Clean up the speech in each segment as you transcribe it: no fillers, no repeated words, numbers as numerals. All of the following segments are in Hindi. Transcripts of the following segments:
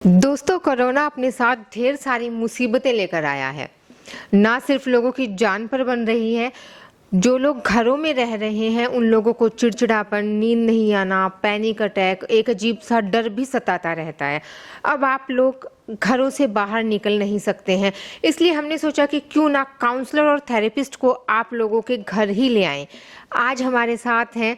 दोस्तों, कोरोना अपने साथ ढेर सारी मुसीबतें लेकर आया है। ना सिर्फ लोगों की जान पर बन रही है, जो लोग घरों में रह रहे हैं उन लोगों को चिड़चिड़ापन, नींद नहीं आना, पैनिक अटैक, एक अजीब सा डर भी सताता रहता है। अब आप लोग घरों से बाहर निकल नहीं सकते हैं, इसलिए हमने सोचा कि क्यों ना काउंसलर और थेरेपिस्ट को आप लोगों के घर ही ले आएं। आज हमारे साथ हैं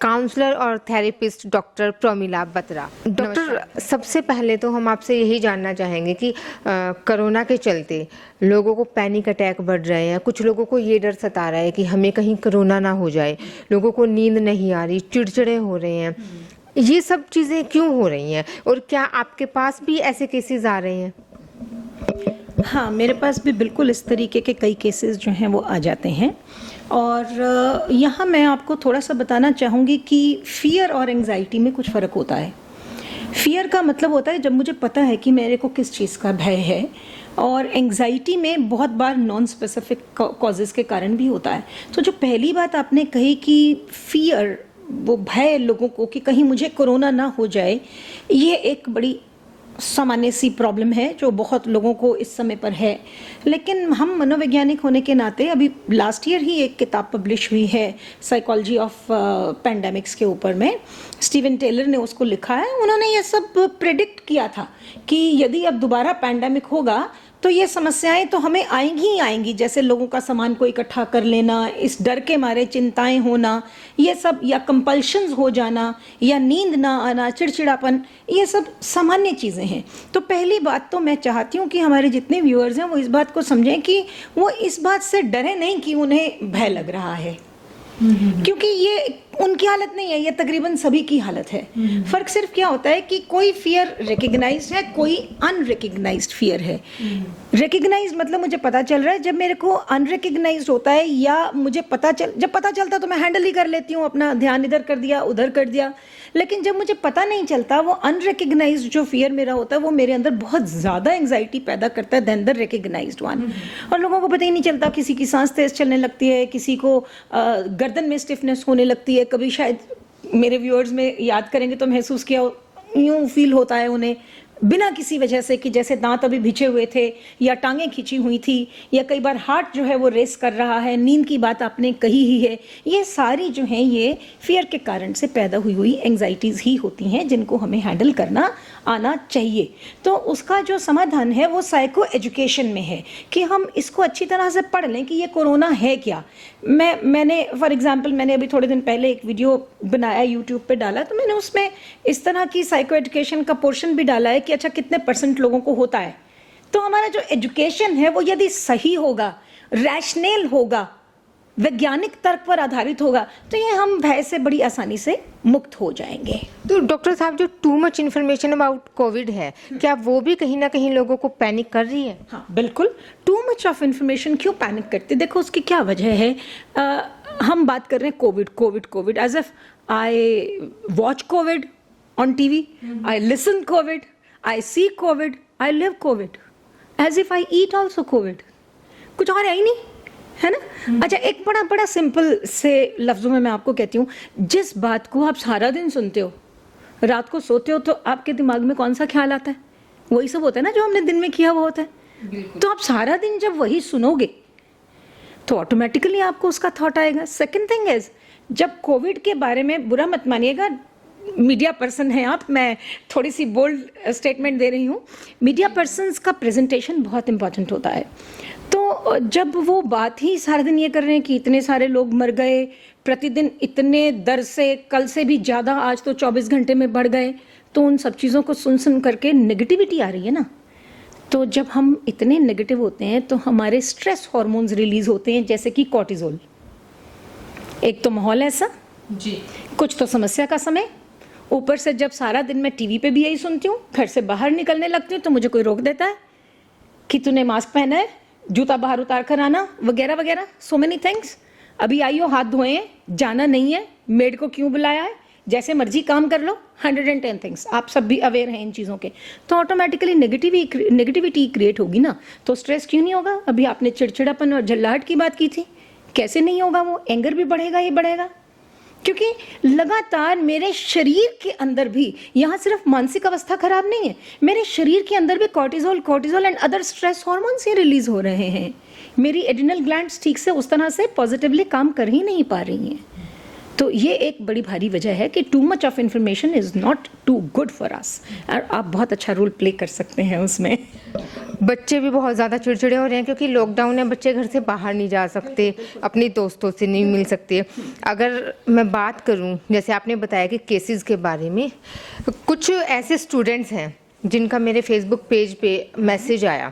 काउंसलर और therapist doctor Pramila Batra. Doctor, सबसे पहले तो हम आपसे यही जानना चाहेंगे कि कोरोना के चलते लोगों को पैनिक अटैक बढ़ रहे हैं, कुछ लोगों को ये डर सता रहा है कि हमें कहीं कोरोना ना हो जाए, लोगों को नींद नहीं आ रही, चिड़चिड़े हो रहे हैं, ये सब चीज़ें क्यों हो रही हैं और क्या आपके पास भी ऐसे केसेस आ रहे हैं? हाँ, मेरे पास भी बिल्कुल इस तरीके के कई केसेस जो हैं वो आ जाते हैं। और यहाँ मैं आपको थोड़ा सा बताना चाहूँगी कि फ़ियर और एंग्जाइटी में कुछ फ़र्क होता है। फ़ियर का मतलब होता है जब मुझे पता है कि मेरे को किस चीज़ का भय है, और एंग्जाइटी में बहुत बार नॉन स्पेसिफिक कॉजेज़ के कारण भी होता है। तो जो पहली बात आपने कही कि फ़ियर, वो भय लोगों को कि कहीं मुझे कोरोना ना हो जाए, ये एक बड़ी सामान्य सी प्रॉब्लम है जो बहुत लोगों को इस समय पर है। लेकिन हम मनोवैज्ञानिक होने के नाते अभी लास्ट ईयर ही एक किताब पब्लिश हुई है साइकोलॉजी ऑफ पैंडेमिक्स के ऊपर में, स्टीवन टेलर ने उसको लिखा है। उन्होंने ये सब प्रेडिक्ट किया था कि यदि अब दोबारा पैंडेमिक होगा तो ये समस्याएं तो हमें आएंगी ही आएंगी, जैसे लोगों का सामान को इकट्ठा कर लेना, इस डर के मारे चिंताएं होना, ये सब, या कंपल्शंस हो जाना, या नींद ना आना, चिड़चिड़ापन, ये सब सामान्य चीज़ें हैं। तो पहली बात तो मैं चाहती हूँ कि हमारे जितने व्यूअर्स हैं वो इस बात को समझें कि वो इस बात से डरे नहीं कि उन्हें भय लग रहा है, क्योंकि ये उनकी हालत नहीं है, ये तकरीबन सभी की हालत है। फर्क सिर्फ क्या होता है कि कोई फियर रिकग्नाइज्ड है, कोई अनरिकग्नाइज्ड फियर है। रिकग्नाइज्ड मतलब मुझे पता चल रहा है, जब मेरे को अनरिकग्नाइज्ड होता है या मुझे जब पता चलता तो मैं हैंडल ही कर लेती हूँ, अपना ध्यान इधर कर दिया उधर कर दिया। लेकिन जब मुझे पता नहीं चलता, वो अनरिकग्नाइज्ड जो फियर मेरा होता है वो मेरे अंदर बहुत ज़्यादा एंग्जाइटी पैदा करता है देन द रिकग्नाइज्ड वन। और लोगों को पता ही नहीं चलता, किसी की सांस तेज चलने लगती है, किसी को गर्दन में स्टिफनेस होने लगती है। कभी शायद मेरे व्यूअर्स में याद करेंगे तो महसूस किया, यूं फील होता है उन्हें बिना किसी वजह से कि जैसे दांत अभी भिंचे हुए थे, या टांगें खींची हुई थी, या कई बार हार्ट जो है वो रेस कर रहा है। नींद की बात आपने कही ही है। ये सारी जो हैं ये फियर के कारण से पैदा हुई एंग्जाइटीज़ ही होती हैं, जिनको हमें हैंडल करना आना चाहिए। तो उसका जो समाधान है वो साइको एजुकेशन में है कि हम इसको अच्छी तरह से पढ़ लें कि ये कोरोना है क्या। मैंने फॉर एग्जांपल मैंने अभी थोड़े दिन पहले एक वीडियो बनाया, यूट्यूब पे डाला, तो मैंने उसमें इस तरह की साइको एजुकेशन का पोर्शन भी डाला है कि अच्छा कितने % लोगों को होता है। तो हमारा जो एजुकेशन है वो यदि सही होगा, रैशनल होगा, वैज्ञानिक तर्क पर आधारित होगा, तो ये हम भय से बड़ी आसानी से मुक्त हो जाएंगे। तो डॉक्टर साहब, जो too much information about Covid है, क्या वो भी कहीं ना कहीं लोगों को पैनिक कर रही है? हाँ बिल्कुल। टू मच ऑफ इन्फॉर्मेशन क्यों पैनिक करती है? देखो उसकी क्या वजह है। हम बात कर रहे हैं COVID COVID COVID, as if I watch COVID on TV, I listen COVID, I see COVID, I live COVID, as if I eat also COVID. कुछ और है ही नहीं, है ना। अच्छा, एक बड़ा बड़ा सिंपल से लफ्जों में मैं आपको कहती हूँ, जिस बात को आप सारा दिन सुनते हो, रात को सोते हो, तो आपके दिमाग में कौन सा ख्याल आता है? वही सब होता है ना जो हमने दिन में किया हुआ होता है। तो आप सारा दिन जब वही सुनोगे तो ऑटोमेटिकली आपको उसका थॉट आएगा। सेकंड थिंग इज, जब कोविड के बारे में, बुरा मत मानिएगा, मीडिया पर्सन हैं आप, मैं थोड़ी सी बोल्ड स्टेटमेंट दे रही हूँ, मीडिया पर्सन्स का प्रेजेंटेशन बहुत इंपॉर्टेंट होता है। तो जब वो बात ही सारा दिन ये कर रहे हैं कि इतने सारे लोग मर गए, प्रतिदिन इतने दर से, कल से भी ज़्यादा, आज तो 24 घंटे में बढ़ गए, तो उन सब चीज़ों को सुन करके नेगेटिविटी आ रही है ना। तो जब हम इतने नेगेटिव होते हैं तो हमारे स्ट्रेस हार्मोन्स रिलीज होते हैं, जैसे कि कॉर्टिजोल। एक तो माहौल ऐसा जी, कुछ तो समस्या का समय, ऊपर से जब सारा दिन मैं टीवी पे भी यही सुनती हूँ, घर से बाहर निकलने लगती हूँ तो मुझे कोई रोक देता है कि तूने मास्क पहना है, जूता बाहर उतार कर आना, वगैरह वगैरह, सो मेनी थिंग्स। अभी आइयो, हाथ धोए, जाना नहीं है, मेड को क्यों बुलाया है, जैसे मर्जी काम कर लो, 110 थिंग्स। आप सब भी अवेयर हैं इन चीज़ों के, तो ऑटोमेटिकली नेगेटिविटी क्रिएट होगी ना। तो स्ट्रेस क्यों नहीं होगा? अभी आपने चिड़चिड़ापन और झल्लाहट की बात की थी, कैसे नहीं होगा? वो एंगर भी बढ़ेगा ही बढ़ेगा। क्योंकि लगातार मेरे शरीर के अंदर भी, यहाँ सिर्फ मानसिक अवस्था खराब नहीं है, मेरे शरीर के अंदर भी cortisol and other stress hormones he release हो रहे हैं। मेरी एड्रिनल ग्लैंड्स ठीक से उस तरह से पॉजिटिवली काम कर ही नहीं पा रही हैं। तो ये एक बड़ी भारी वजह है कि too much of information is not too good for us. और आप बहुत अच्छा रोल प्ले कर सकते हैं उसमें। बच्चे भी बहुत ज़्यादा चिड़चिड़े हो रहे हैं क्योंकि लॉकडाउन है, बच्चे घर से बाहर नहीं जा सकते, अपने दोस्तों से नहीं मिल सकते। अगर मैं बात करूं, जैसे आपने बताया कि केसेस के बारे में, कुछ ऐसे स्टूडेंट्स हैं जिनका मेरे फेसबुक पेज पे मैसेज आया,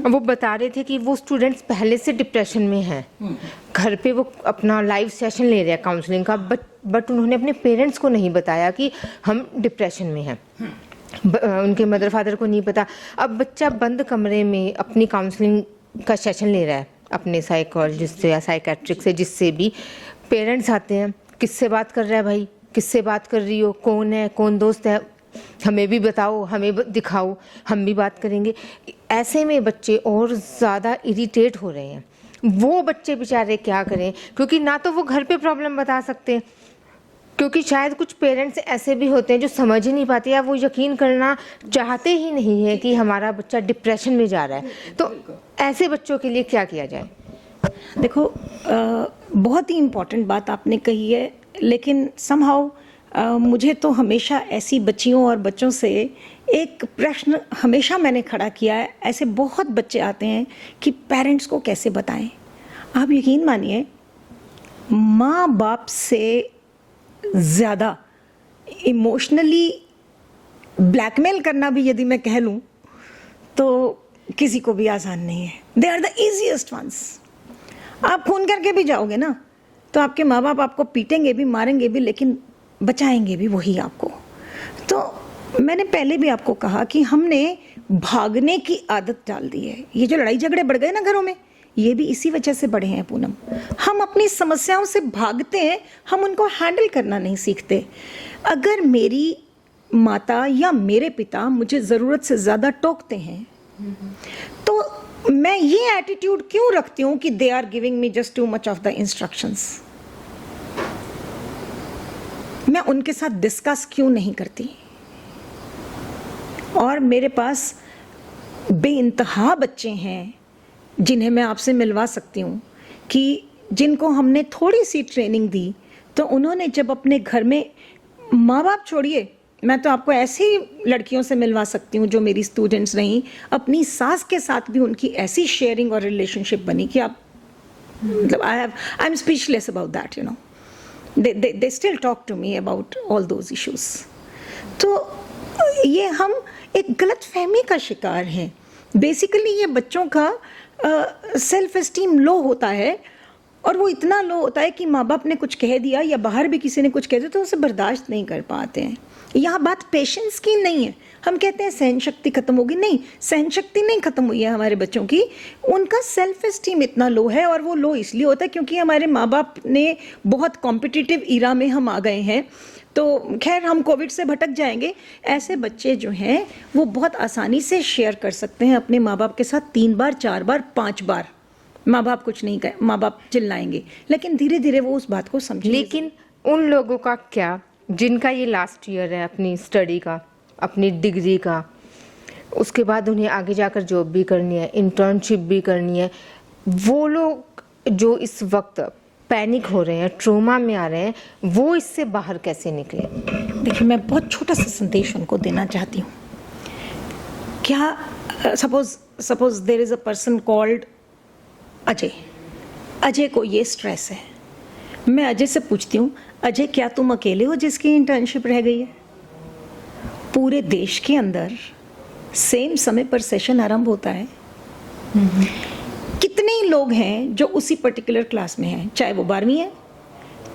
वो बता रहे थे कि वो स्टूडेंट्स पहले से डिप्रेशन में हैं, घर पे वो अपना लाइव सेशन ले रहे हैं काउंसलिंग का, बट उन्होंने अपने पेरेंट्स को नहीं बताया कि हम डिप्रेशन में हैं। उनके मदर फादर को नहीं पता। अब बच्चा बंद कमरे में अपनी काउंसलिंग का सेशन ले रहा है अपने साइकोलॉजिस्ट से या साइकेट्रिक से, जिससे भी पेरेंट्स आते हैं, किससे बात कर रहा है भाई, किससे बात कर रही हो, कौन है, कौन दोस्त है, हमें भी बताओ, हमें दिखाओ, हम भी बात करेंगे। ऐसे में बच्चे और ज़्यादा इरिटेट हो रहे हैं। वो बच्चे बेचारे क्या करें, क्योंकि ना तो वो घर पे प्रॉब्लम बता सकते, क्योंकि शायद कुछ पेरेंट्स ऐसे भी होते हैं जो समझ ही नहीं पाते या वो यकीन करना चाहते ही नहीं है कि हमारा बच्चा डिप्रेशन में जा रहा है। तो ऐसे बच्चों के लिए क्या किया जाए? देखो, बहुत ही इम्पोर्टेंट बात आपने कही है, लेकिन समहाउ मुझे तो हमेशा ऐसी बच्चियों और बच्चों से एक प्रश्न हमेशा मैंने खड़ा किया है। ऐसे बहुत बच्चे आते हैं कि पेरेंट्स को कैसे बताएं। आप यकीन मानिए, माँ बाप से ज़्यादा इमोशनली ब्लैकमेल करना भी यदि मैं कह लूँ तो किसी को भी आसान नहीं है। They are the easiest ones. आप फ़ोन करके भी जाओगे ना तो आपके माँ बाप आपको पीटेंगे भी, मारेंगे भी, लेकिन बचाएंगे भी वही आपको। तो मैंने पहले भी आपको कहा कि हमने भागने की आदत डाल दी है। ये जो लड़ाई झगड़े बढ़ गए ना घरों में, ये भी इसी वजह से बढ़े हैं पूनम। हम अपनी समस्याओं से भागते हैं, हम उनको हैंडल करना नहीं सीखते। अगर मेरी माता या मेरे पिता मुझे ज़रूरत से ज़्यादा टोकते हैं तो मैं ये एटीट्यूड क्यों रखती हूँ कि they are giving me just too much of the instructions. मैं उनके साथ डिस्कस क्यों नहीं करती। और मेरे पास बेइंतहा बच्चे हैं जिन्हें मैं आपसे मिलवा सकती हूँ कि जिनको हमने थोड़ी सी ट्रेनिंग दी तो उन्होंने जब अपने घर में, माँ बाप छोड़िए, मैं तो आपको ऐसी लड़कियों से मिलवा सकती हूँ जो मेरी स्टूडेंट्स रहीं, अपनी सास के साथ भी उनकी ऐसी शेयरिंग और रिलेशनशिप बनी कि आप मतलब I am speechless about that, you know. they still talk to me about all those issues। तो ये हम एक गलत फहमी का शिकार हैं। बेसिकली ये बच्चों का सेल्फ एस्टीम लो होता है, और वो इतना लो होता है कि माँ बाप ने कुछ कह दिया या बाहर भी किसी ने कुछ कह दिया तो उसे बर्दाश्त नहीं कर पाते हैं। यहाँ बात पेशेंस की नहीं है। हम कहते हैं सहन शक्ति खत्म होगी, नहीं, सहन शक्ति नहीं खत्म हुई है हमारे बच्चों की। उनका सेल्फ एस्टीम इतना लो है, और वो लो इसलिए होता है क्योंकि हमारे माँ बाप ने बहुत कॉम्पिटिटिव ईरा में हम आ गए हैं। तो खैर, हम कोविड से भटक जाएंगे। ऐसे बच्चे जो हैं वो बहुत आसानी से शेयर कर सकते हैं अपने माँ बाप के साथ 3 बार 4 बार 5 बार। माँ बाप कुछ नहीं कहे, माँ बाप चिल्लाएंगे, लेकिन धीरे धीरे वो उस बात को समझेंगे। लेकिन उन लोगों का क्या जिनका ये लास्ट ईयर है अपनी स्टडी का, अपनी डिग्री का, उसके बाद उन्हें आगे जाकर जॉब भी करनी है, इंटर्नशिप भी करनी है, वो लोग जो इस वक्त पैनिक हो रहे हैं, ट्रोमा में आ रहे हैं, वो इससे बाहर कैसे निकले? देखिए, मैं बहुत छोटा सा संदेश उनको देना चाहती हूँ। क्या suppose there is a person called Ajay को ये स्ट्रेस है। मैं अजय से पूछती हूँ, अजय क्या तुम अकेले हो जिसकी इंटर्नशिप रह गई है? पूरे देश के अंदर सेम समय पर सेशन आरंभ होता है। कितने लोग हैं जो उसी पर्टिकुलर क्लास में हैं, चाहे वो 12वीं है,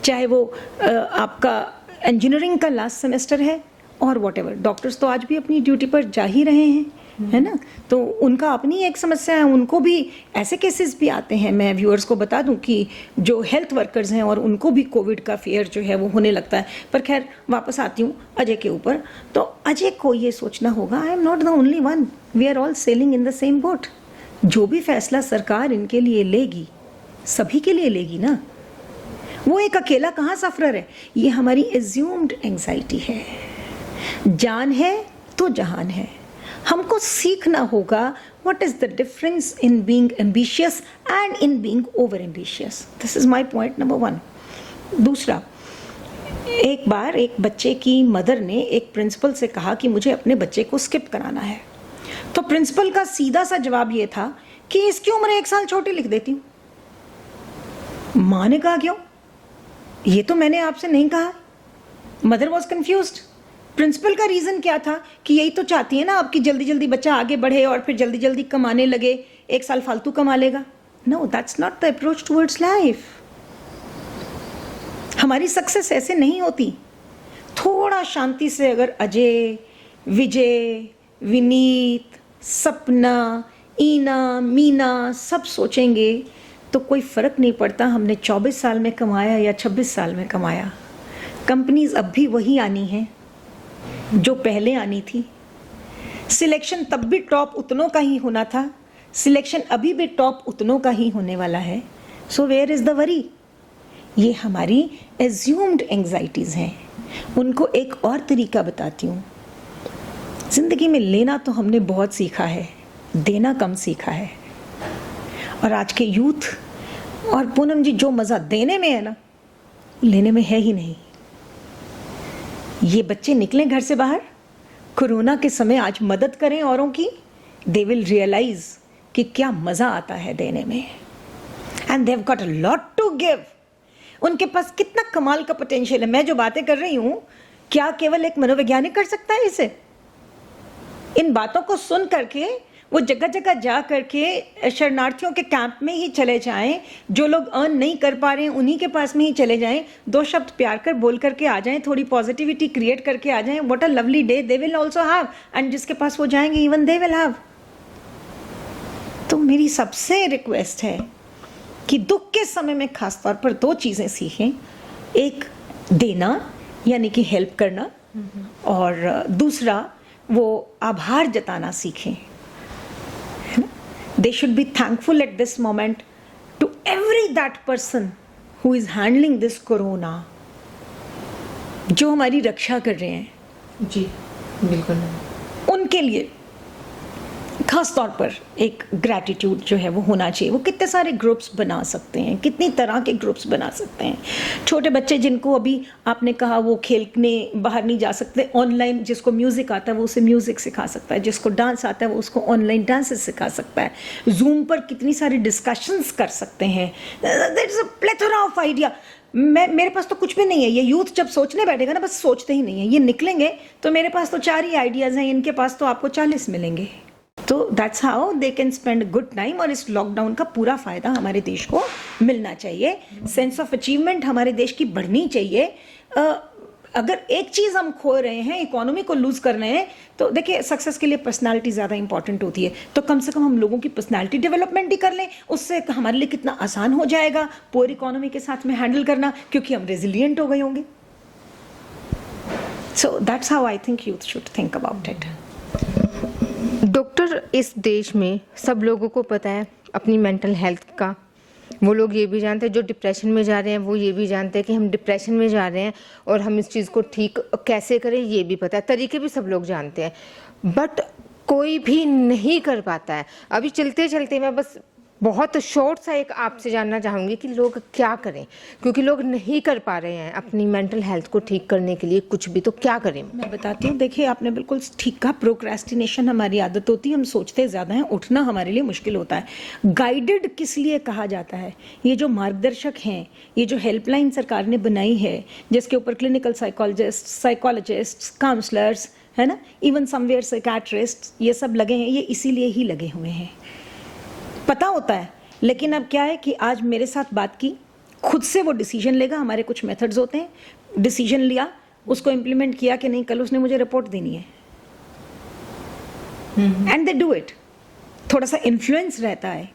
चाहे वो आपका इंजीनियरिंग का लास्ट सेमेस्टर है, और व्हाटएवर। डॉक्टर्स तो आज भी अपनी ड्यूटी पर जा ही रहे हैं, है ना। तो उनका अपनी एक समस्या है, उनको भी ऐसे केसेस भी आते हैं। मैं व्यूअर्स को बता दूं कि जो हेल्थ वर्कर्स हैं और उनको भी कोविड का फियर जो है वो होने लगता है। पर खैर, वापस आती हूँ अजय के ऊपर। तो अजय को ये सोचना होगा, I am not the only one, we are all sailing in the same boat. जो भी फैसला सरकार इनके लिए लेगी, सभी के लिए लेगी ना। वो एक अकेला कहाँ सफरर है, ये हमारी एज्यूम्ड एंजाइटी है। जान है तो जहान है। हमको सीखना होगा what is the difference in being ambitious and in being over ambitious. This is my point number 1. दूसरा, एक बार एक बच्चे की मदर ने एक प्रिंसिपल से कहा कि मुझे अपने बच्चे को स्किप कराना है, तो प्रिंसिपल का सीधा सा जवाब ये था कि इसकी उम्र 1 साल छोटी लिख देती हूँ। माँ ने कहा क्यों, ये तो मैंने आपसे नहीं कहा। Mother was confused. प्रिंसिपल का रीज़न क्या था कि यही तो चाहती है ना आपकी जल्दी जल्दी बच्चा आगे बढ़े और फिर जल्दी जल्दी कमाने लगे, 1 साल फालतू कमा लेगा। No, that's not the approach towards life. हमारी सक्सेस ऐसे नहीं होती। थोड़ा शांति से अगर अजय, विजय, विनीत, सपना, ईना, मीना सब सोचेंगे तो कोई फ़र्क नहीं पड़ता हमने 24 साल में कमाया या 26 साल में कमाया। कंपनीज अब भी वही आनी हैं जो पहले आनी थी। सिलेक्शन तब भी टॉप उतनों का ही होना था, सिलेक्शन अभी भी टॉप उतनों का ही होने वाला है। So where is the worry. ये हमारी एज्यूम्ड एंग्जाइटीज़ हैं। उनको एक और तरीका बताती हूँ। ज़िंदगी में लेना तो हमने बहुत सीखा है, देना कम सीखा है। और आज के यूथ और पूनम जी, जो मज़ा देने में है ना, लेने में है ही नहीं। ये बच्चे निकले घर से बाहर, कोरोना के समय आज मदद करें औरों की, दे विल रियलाइज कि क्या मज़ा आता है देने में। And they have got a lot to give. उनके पास कितना कमाल का पोटेंशियल है। मैं जो बातें कर रही हूँ, क्या केवल एक मनोवैज्ञानिक कर सकता है इसे? इन बातों को सुन करके वो जगह जगह जा करके शरणार्थियों के कैंप में ही चले जाएं, जो लोग अर्न नहीं कर पा रहे हैं उन्हीं के पास में ही चले जाएं, 2 शब्द प्यार कर बोल करके आ जाएं, थोड़ी पॉजिटिविटी क्रिएट करके आ जाएं। What a lovely day they will also have, and जिसके पास वो जाएंगे इवन दे विल हैव। तो मेरी सबसे रिक्वेस्ट है कि दुख के समय में खास तौर पर 2 चीज़ें सीखें। एक, देना यानी कि हेल्प करना, और दूसरा वो आभार जताना सीखें। They should be thankful at this moment to that person who is handling this corona, जो हमारी रक्षा कर रहे हैं। जी बिल्कुल। उनके लिए खास तौर पर एक ग्रैटिट्यूड जो है वो होना चाहिए। वो कितने सारे ग्रुप्स बना सकते हैं, कितनी तरह के ग्रुप्स बना सकते हैं। छोटे बच्चे जिनको अभी आपने कहा वो खेलने बाहर नहीं जा सकते, ऑनलाइन जिसको म्यूज़िक आता है वो उसे म्यूज़िक सिखा सकता है, जिसको डांस आता है वो उसको ऑनलाइन डांसेस सिखा सकता है। जूम पर कितनी सारी डिस्कशंस कर सकते हैं। There is a plethora of idea. मेरे पास तो कुछ भी नहीं है। ये यूथ जब सोचने बैठेगा ना, बस सोचते ही नहीं है, ये निकलेंगे तो मेरे पास तो 4 ही आइडियाज़ हैं, इनके पास तो आपको 40 मिलेंगे। तो that's how they can spend good time. और इस लॉकडाउन का पूरा फ़ायदा हमारे देश को मिलना चाहिए। सेंस ऑफ अचीवमेंट हमारे देश की बढ़नी चाहिए। अगर एक चीज़ हम खो रहे हैं, इकोनॉमी को लूज़ कर रहे हैं, तो देखिए सक्सेस के लिए पर्सनालिटी ज़्यादा इंपॉर्टेंट होती है। तो कम से कम हम लोगों की पर्सनालिटी डेवलपमेंट ही कर लें, उससे हमारे लिए कितना आसान हो जाएगा पूरी इकोनॉमी के साथ में हैंडल करना, क्योंकि हम रेजिलियंट हो गए होंगे। So that's how I think youth should think about it. Doctor, इस देश में सब लोगों को पता है अपनी मेंटल हेल्थ का। वो लोग ये भी जानते हैं, जो डिप्रेशन में जा रहे हैं वो ये भी जानते हैं कि हम डिप्रेशन में जा रहे हैं और हम इस चीज़ को ठीक कैसे करें ये भी पता है। तरीके भी सब लोग जानते हैं, बट कोई भी नहीं कर पाता है। अभी चलते चलते मैं बस बहुत शॉर्ट सा एक आपसे जानना चाहूँगी कि लोग क्या करें, क्योंकि लोग नहीं कर पा रहे हैं अपनी मेंटल हेल्थ को ठीक करने के लिए कुछ भी। तो क्या करें? मैं बताती हूँ। देखिए, आपने बिल्कुल ठीक कहा। प्रोक्रेस्टिनेशन हमारी आदत होती है, हम सोचते ज़्यादा हैं, उठना हमारे लिए मुश्किल होता है। गाइडेड किस लिए कहा जाता है? ये जो मार्गदर्शक हैं, ये जो हेल्पलाइन सरकार ने बनाई है, जिसके ऊपर क्लिनिकल साइकोलॉजिस्ट, काउंसलर्स, है ना, इवन समवेयर साइकाट्रिस्ट, ये सब लगे हैं। ये इसीलिए ही लगे हुए हैं, पता होता है। लेकिन अब क्या है कि आज मेरे साथ बात की, खुद से वो डिसीजन लेगा। हमारे कुछ मेथड्स होते हैं, डिसीजन लिया, उसको इम्प्लीमेंट किया कि नहीं, कल उसने मुझे रिपोर्ट देनी है, एंड दे डू इट। थोड़ा सा इन्फ्लुएंस रहता है।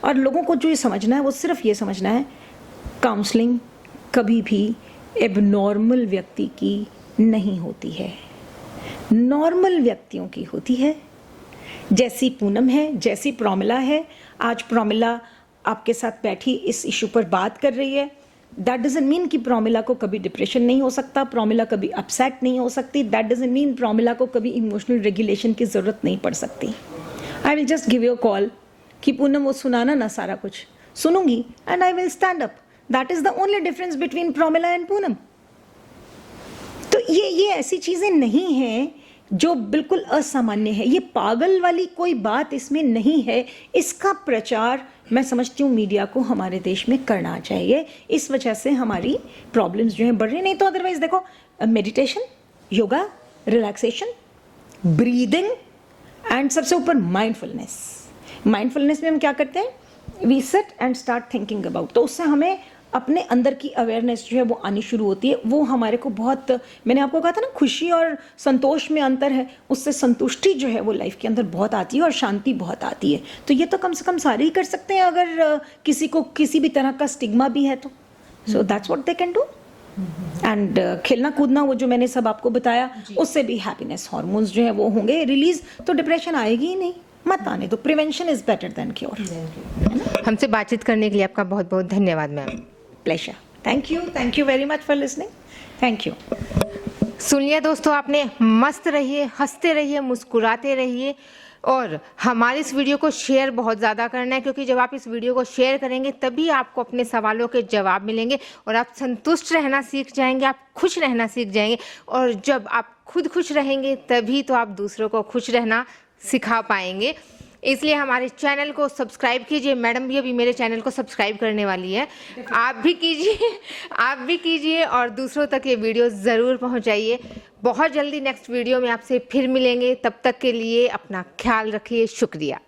और लोगों को जो ये समझना है वो सिर्फ ये समझना है, काउंसलिंग कभी भी एबनॉर्मल व्यक्ति की नहीं होती है, नॉर्मल व्यक्तियों की होती है। जैसी पूनम है, जैसी प्रमिला है, आज प्रमिला आपके साथ बैठी इस इशू पर बात कर रही है, दैट डजंट मीन कि प्रोमिला को कभी डिप्रेशन नहीं हो सकता, प्रोमिला कभी अपसेट नहीं हो सकती, दैट डजंट मीन प्रोमिला को कभी इमोशनल रेगुलेशन की ज़रूरत नहीं पड़ सकती। I will just give you a call कि पूनम वो सुनाना ना सारा कुछ, सुनूंगी and I will stand up. That is the only difference between Promila and Poonam. तो ये ऐसी चीज़ें नहीं हैं जो बिल्कुल असामान्य है, ये पागल वाली कोई बात इसमें नहीं है। इसका प्रचार मैं समझती हूँ मीडिया को हमारे देश में करना चाहिए। इस वजह से हमारी प्रॉब्लम्स जो हैं बढ़ रही, नहीं तो अदरवाइज देखो meditation, yoga, relaxation, breathing and सबसे ऊपर माइंडफुलनेस। माइंडफुलनेस में हम क्या करते हैं, we sit and start thinking about, तो उससे हमें अपने अंदर की अवेयरनेस जो है वो आनी शुरू होती है। वो हमारे को बहुत, मैंने आपको कहा था ना खुशी और संतोष में अंतर है, उससे संतुष्टि जो है वो लाइफ के अंदर बहुत आती है और शांति बहुत आती है। तो ये तो कम से कम सारे ही कर सकते हैं अगर किसी को किसी भी तरह का स्टिग्मा भी है तो। So that's what they can do. And खेलना कूदना, वो जो मैंने सब आपको बताया, उससे भी हैप्पीनेस हार्मोन्स जो है वो होंगे रिलीज, तो डिप्रेशन आएगी ही नहीं। मत आने दो, prevention is better than cure. हमसे बातचीत करने के लिए आपका बहुत बहुत धन्यवाद ma'am. Pleasure. Thank you very much for listening. Thank you. सुन लिया दोस्तों आपने, मस्त रहिए, हंसते रहिए, मुस्कुराते रहिए और हमारे इस वीडियो को शेयर बहुत ज़्यादा करना है, क्योंकि जब आप इस वीडियो को शेयर करेंगे तभी आपको अपने सवालों के जवाब मिलेंगे और आप संतुष्ट रहना सीख जाएंगे, आप खुश रहना सीख जाएंगे। और जब आप खुद खुश रहेंगे तभी तो आप दूसरों को खुश रहना सिखा पाएंगे। इसलिए हमारे चैनल को सब्सक्राइब कीजिए। मैडम भी अभी मेरे चैनल को सब्सक्राइब करने वाली है, आप भी कीजिए और दूसरों तक ये वीडियो ज़रूर पहुंचाइए। बहुत जल्दी नेक्स्ट वीडियो में आपसे फिर मिलेंगे, तब तक के लिए अपना ख्याल रखिए। शुक्रिया।